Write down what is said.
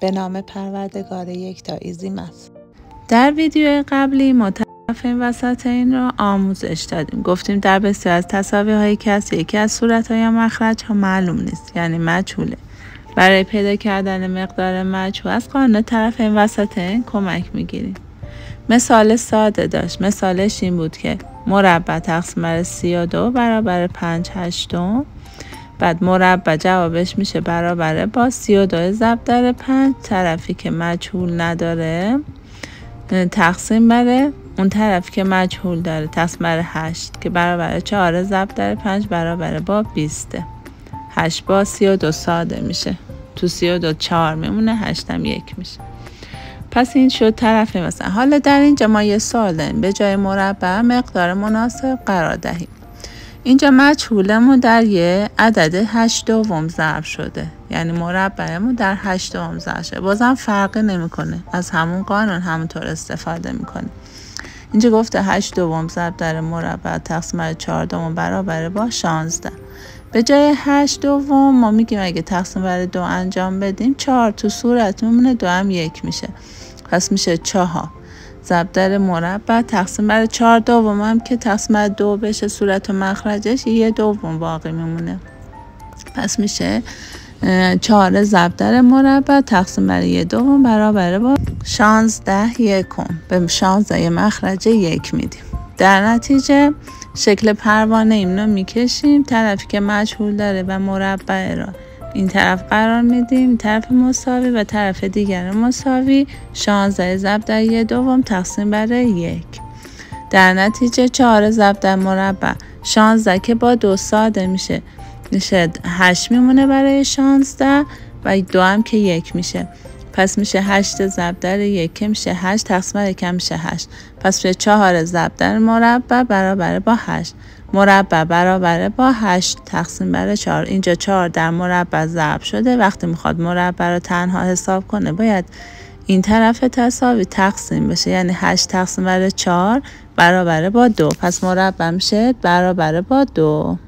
به نام پروردگار یکتا ایزیمس. در ویدیو قبلی ما طرفین وسط این رو آموزش دادیم. گفتیم در بسیار از تساوی‌های کسری یکی از صورت‌ها یا مخرج‌ها معلوم نیست، یعنی مجهوله. برای پیدا کردن مقدار مجهول از قانون طرفین وسط این کمک میگیریم. مثال ساده داشت. مثالش این بود که مربع تقسیم بر 32 برابر 5/8. بعد مربع جوابش میشه برابر با 32 ضرب در 5. طرفی که مجهول نداره تقسیم بر اون طرفی که مجهول داره تقسیم بر 8 که برابر 4 ضرب در 5 برابر با 20. 8 با 32 ساده میشه. تو 32 4 میمونه، 8 هم 1 میشه. پس این شد طرفین وسط. حالا در اینجا ما یه سوال داریم. به جای مربع مقدار مناسب قرار دهیم. اینجا مجهولمون در یه عدد 8 ضرب شده، یعنی مربعمون در 8 ضرب شده. بازم فرقی نمیکنه، از همون قانون همونطور استفاده میکنه. اینجا گفته 8 ضرب در مربع تقسیم بر 4 برابر با 16. به جای 8 ما میگیم اگه تقسیم بر 2 انجام بدیم 4 تو صورت میمونه، 2 هم 1 میشه. پس میشه 4 ضرب در مربع تقسیم بر 4 هم که تقسیم بر 2 بشه صورت و مخرجش 1 باقی میمونه. پس میشه 4 ضرب در مربع تقسیم بر 1 برابر با 16 یکم. به 16 مخرج 1 میدیم. در نتیجه شکل پروانه این رو میکشیم. طرفی که مجهول داره و مربع را این طرف قرار میدیم، طرف مساوی و طرف دیگر مساوی. 16 ضرب در 1 تقسیم بر 1. در نتیجه 4 ضرب در مربع 16 که با 2 ساده میشه 8 میمونه برای 16 و 2 هم که 1 میشه. پس میشه 8 ضرب در 1 که میشه 8 تقسیم بر 1 میشه 8. پس میشه 4 ضرب در مربع برابر با 8. مربع برابر با 8 تقسیم بر 4. اینجا 4 در مربع ضرب شده. وقتی میخواد مربع رو تنها حساب کنه باید این طرف تساوی تقسیم بشه، یعنی 8 تقسیم بر 4 برابر با 2. پس مربع میشه برابر با 2.